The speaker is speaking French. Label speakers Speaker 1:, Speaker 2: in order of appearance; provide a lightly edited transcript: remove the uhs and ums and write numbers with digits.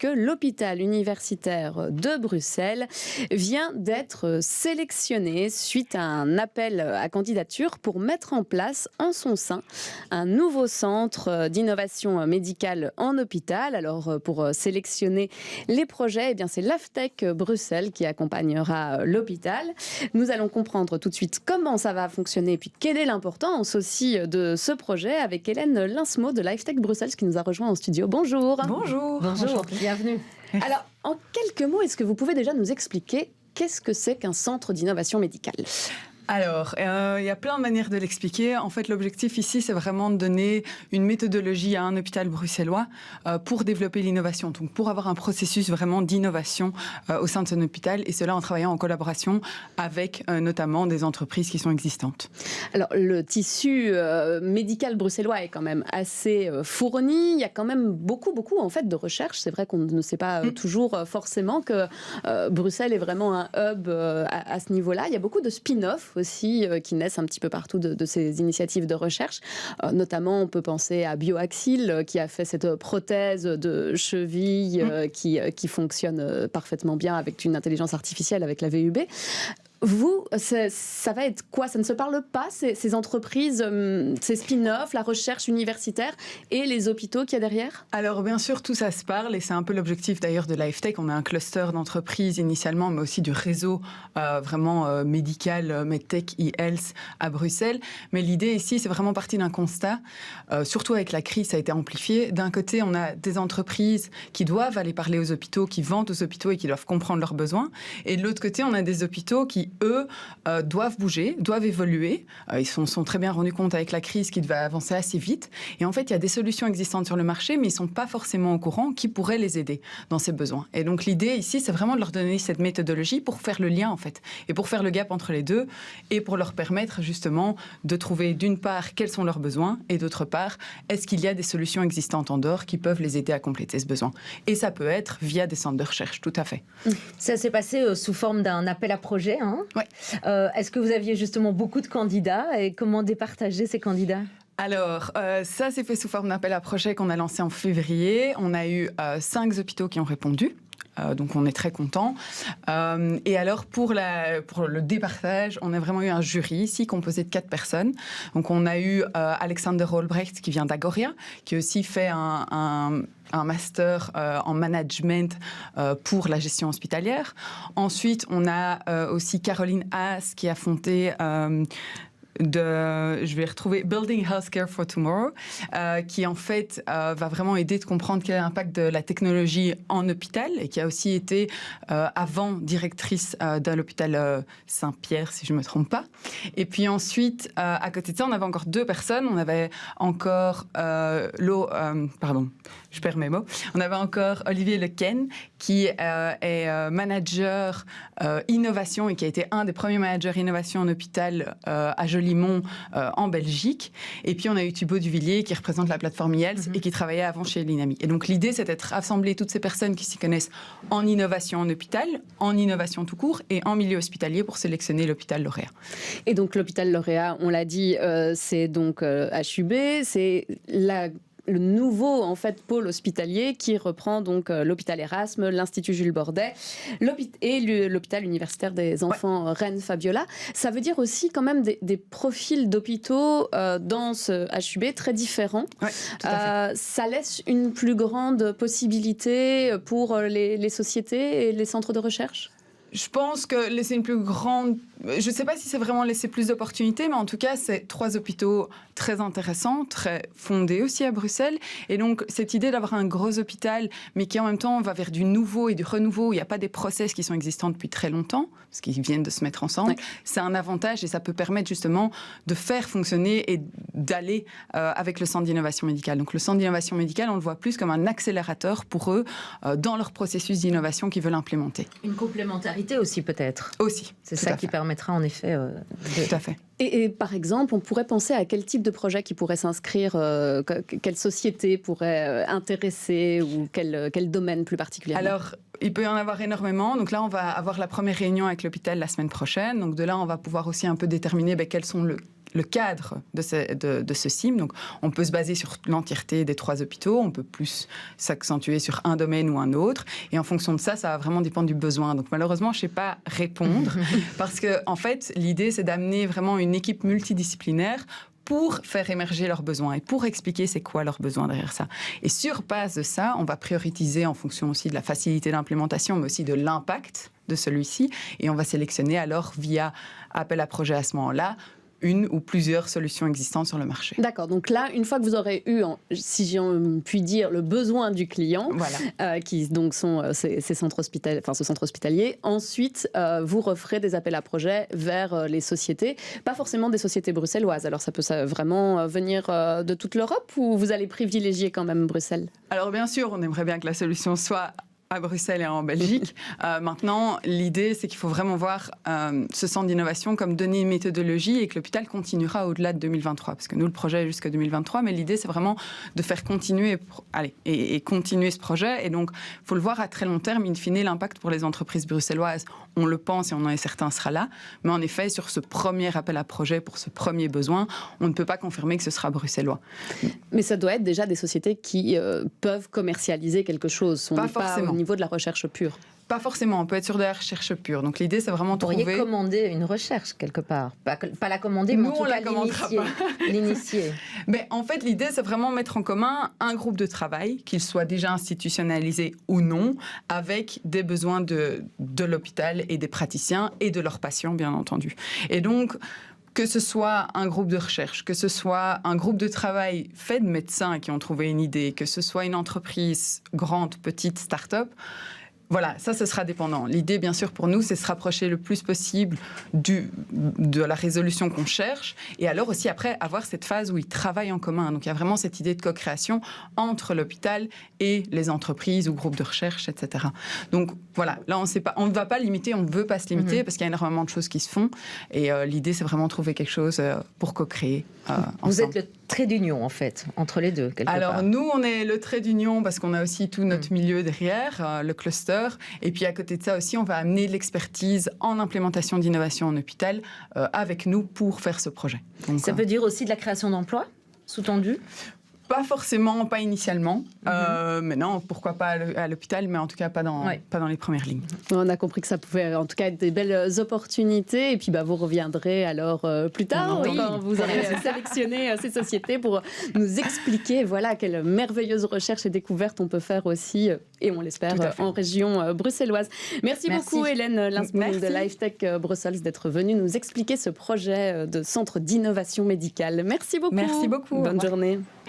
Speaker 1: puisque l'hôpital universitaire de Bruxelles vient d'être sélectionné suite à un appel à candidature pour mettre en place en son sein un nouveau centre d'innovation médicale en hôpital. Alors pour sélectionner les projets, c'est l'AFTEC Bruxelles qui accompagnera l'hôpital. Nous allons comprendre tout de suite comment ça va fonctionner et puis quelle est l'importance aussi de ce projet avec Hélène Linsmo de l'AFTEC Bruxelles qui nous a rejoint en studio. Bonjour.
Speaker 2: Bonjour.
Speaker 1: Bonjour. Bienvenue. Alors, en quelques mots, est-ce que vous pouvez déjà nous expliquer qu'est-ce que c'est qu'un centre d'innovation médicale ?
Speaker 2: Alors, il y a plein de manières de l'expliquer. En fait, l'objectif ici, c'est vraiment de donner une méthodologie à un hôpital bruxellois pour développer l'innovation, donc pour avoir un processus vraiment d'innovation au sein de son hôpital, et cela en travaillant en collaboration avec notamment des entreprises qui sont existantes.
Speaker 1: Alors, le tissu médical bruxellois est quand même assez fourni. Il y a quand même beaucoup en fait de recherche. C'est vrai qu'on ne sait pas toujours forcément que Bruxelles est vraiment un hub à ce niveau-là. Il y a beaucoup de spin-off aussi qui naissent un petit peu partout de ces initiatives de recherche. Notamment, on peut penser à Bioaxil qui a fait cette prothèse de cheville qui fonctionne parfaitement bien avec une intelligence artificielle, avec la VUB. Vous, ça va être quoi ? Ça ne se parle pas, ces entreprises, ces spin-offs, la recherche universitaire et les hôpitaux qu'il y a derrière ?
Speaker 2: Alors bien sûr, tout ça se parle et c'est un peu l'objectif d'ailleurs de l'AFTEC. On a un cluster d'entreprises initialement, mais aussi du réseau vraiment médical, MedTech, e-health à Bruxelles. Mais l'idée ici, c'est vraiment parti d'un constat, surtout avec la crise, ça a été amplifié. D'un côté, on a des entreprises qui doivent aller parler aux hôpitaux, qui vendent aux hôpitaux et qui doivent comprendre leurs besoins. Et de l'autre côté, on a des hôpitaux qui eux, doivent bouger, doivent évoluer. Ils sont très bien rendus compte avec la crise qu'ils devaient avancer assez vite. Et en fait, il y a des solutions existantes sur le marché, mais ils ne sont pas forcément au courant qui pourraient les aider dans ces besoins. Et donc, l'idée ici, c'est vraiment de leur donner cette méthodologie pour faire le lien, en fait, et pour faire le gap entre les deux, et pour leur permettre, justement, de trouver, d'une part, quels sont leurs besoins, et d'autre part, est-ce qu'il y a des solutions existantes en dehors qui peuvent les aider à compléter ce besoin. Et ça peut être via des centres de recherche, tout à fait.
Speaker 3: Ça s'est passé sous forme d'un appel à projet, hein ?
Speaker 2: Ouais.
Speaker 3: Est-ce que vous aviez justement beaucoup de candidats et comment départager ces candidats ?
Speaker 2: Alors, ça s'est fait sous forme d'appel à projet qu'on a lancé en février. On a eu 5 hôpitaux qui ont répondu. Donc on est très contents. Et alors pour le départage, on a vraiment eu un jury ici composé de 4 personnes. Donc on a eu Alexander Olbrecht qui vient d'Agoria, qui aussi fait un master en management pour la gestion hospitalière. Ensuite, on a aussi Caroline Haas qui a fondé je vais retrouver Building Healthcare for Tomorrow, qui en fait va vraiment aider de comprendre quel est l'impact de la technologie en hôpital et qui a aussi été avant directrice de l'hôpital Saint-Pierre, si je ne me trompe pas. Et puis ensuite, à côté de ça, on avait encore 2 personnes. On avait encore je perds mes mots. On avait encore Olivier Lequen, qui est manager innovation et qui a été un des premiers managers innovation en hôpital à Jolimont en Belgique. Et puis on a eu Thibaut Duvillier qui représente la plateforme e-health et qui travaillait avant chez l'INAMI. Et donc l'idée, c'était de rassembler toutes ces personnes qui s'y connaissent en innovation en hôpital, en innovation tout court et en milieu hospitalier pour sélectionner l'hôpital lauréat.
Speaker 1: Et donc l'hôpital lauréat, on l'a dit, c'est donc HUB, c'est le nouveau en fait pôle hospitalier qui reprend donc l'hôpital Erasme, l'Institut Jules Bordet et l'hôpital universitaire des enfants Reine Fabiola. Ça veut dire aussi quand même des profils d'hôpitaux dans ce HUB très différents.
Speaker 2: Ouais, tout à fait.
Speaker 1: Ça laisse une plus grande possibilité pour les sociétés et les centres de recherche ?
Speaker 2: Je pense que laisser une plus grande... Je ne sais pas si c'est vraiment laisser plus d'opportunités, mais en tout cas, c'est 3 hôpitaux très intéressants, très fondés aussi à Bruxelles. Et donc, cette idée d'avoir un gros hôpital, mais qui en même temps va vers du nouveau et du renouveau, où il n'y a pas des process qui sont existants depuis très longtemps, parce qu'ils viennent de se mettre ensemble, c'est un avantage et ça peut permettre justement de faire fonctionner et d'aller avec le centre d'innovation médicale. Donc, le centre d'innovation médicale, on le voit plus comme un accélérateur pour eux dans leur processus d'innovation qu'ils veulent implémenter.
Speaker 3: Une complémentarité aussi peut-être.
Speaker 2: Aussi.
Speaker 3: C'est ça qui permettra en effet
Speaker 2: Tout à fait.
Speaker 1: Et par exemple, on pourrait penser à quel type de projet qui pourrait s'inscrire, quelle société pourrait intéresser ou quel domaine plus particulièrement?
Speaker 2: Alors, il peut y en avoir énormément. Donc là, on va avoir la première réunion avec l'hôpital la semaine prochaine. Donc de là, on va pouvoir aussi un peu déterminer quels sont le cadre de ce CIM. Donc, on peut se baser sur l'entièreté des 3 hôpitaux. On peut plus s'accentuer sur un domaine ou un autre. Et en fonction de ça, ça va vraiment dépendre du besoin. Donc, malheureusement, je ne sais pas répondre parce que, en fait, l'idée, c'est d'amener vraiment une équipe multidisciplinaire pour faire émerger leurs besoins et pour expliquer c'est quoi leurs besoins derrière ça. Et sur base de ça, on va prioriser en fonction aussi de la facilité d'implémentation, mais aussi de l'impact de celui-ci. Et on va sélectionner alors via appel à projet à ce moment-là, une ou plusieurs solutions existantes sur le marché.
Speaker 1: D'accord, donc là, une fois que vous aurez eu, si j'en puis dire, le besoin du client,
Speaker 2: voilà.
Speaker 1: Qui donc sont ces centres hospitaliers, enfin ce centre hospitalier, ensuite vous referez des appels à projets vers les sociétés, pas forcément des sociétés bruxelloises. Alors ça peut vraiment venir de toute l'Europe ou vous allez privilégier quand même Bruxelles?
Speaker 2: Alors bien sûr, on aimerait bien que la solution soit à Bruxelles et en Belgique. Maintenant, l'idée, c'est qu'il faut vraiment voir ce centre d'innovation comme donner une méthodologie et que l'hôpital continuera au-delà de 2023. Parce que nous, le projet est jusqu'à 2023, mais l'idée, c'est vraiment de faire continuer et continuer ce projet. Et donc, il faut le voir à très long terme. In fine, l'impact pour les entreprises bruxelloises, on le pense et on en est certain, sera là. Mais en effet, sur ce premier appel à projet, pour ce premier besoin, on ne peut pas confirmer que ce sera bruxellois.
Speaker 1: Mais ça doit être déjà des sociétés qui peuvent commercialialiser quelque chose. On
Speaker 2: pas
Speaker 1: n'est
Speaker 2: forcément.
Speaker 1: Pas au niveau de la recherche pure.
Speaker 2: Pas forcément, on peut être sur de la recherche pure. Donc l'idée, c'est vraiment de trouver...
Speaker 3: Vous pourriez commander une recherche quelque part. Pas la commander, mais
Speaker 2: Nous,
Speaker 3: en tout
Speaker 2: on
Speaker 3: cas
Speaker 2: la commandera
Speaker 3: l'initier.
Speaker 2: Mais en fait, l'idée, c'est vraiment mettre en commun un groupe de travail, qu'il soit déjà institutionnalisé ou non, avec des besoins de l'hôpital et des praticiens et de leurs patients, bien entendu. Et donc, que ce soit un groupe de recherche, que ce soit un groupe de travail fait de médecins qui ont trouvé une idée, que ce soit une entreprise grande, petite, start-up, voilà, ça, ce sera dépendant. L'idée, bien sûr, pour nous, c'est de se rapprocher le plus possible de la résolution qu'on cherche. Et alors aussi, après, avoir cette phase où ils travaillent en commun. Donc, il y a vraiment cette idée de co-création entre l'hôpital et les entreprises ou groupes de recherche, etc. Donc, voilà, là, on ne va pas limiter, on ne veut pas se limiter parce qu'il y a énormément de choses qui se font. Et l'idée, c'est vraiment de trouver quelque chose pour co-créer
Speaker 3: Vous
Speaker 2: ensemble.
Speaker 3: êtes le trait d'union, en fait, entre les deux, quelque
Speaker 2: Alors,
Speaker 3: part.
Speaker 2: nous, on est le trait d'union parce qu'on a aussi tout notre milieu derrière, le cluster. Et puis, à côté de ça aussi, on va amener de l'expertise en implémentation d'innovation en hôpital avec nous pour faire ce projet. Donc,
Speaker 3: ça veut dire aussi de la création d'emplois, sous-tendu?
Speaker 2: Pas forcément, pas initialement. Mais non, pourquoi pas à l'hôpital, mais en tout cas pas dans les premières lignes.
Speaker 1: On a compris que ça pouvait en tout cas être des belles opportunités. Et puis vous reviendrez alors plus tard quand vous aurez sélectionné ces sociétés pour nous expliquer quelle merveilleuse recherche et découverte on peut faire aussi, et on l'espère, en région bruxelloise. Merci beaucoup Hélène Linsmoen de LifeTech Brussels d'être venue nous expliquer ce projet de centre d'innovation médicale. Merci beaucoup.
Speaker 2: Merci beaucoup.
Speaker 1: Bonne journée.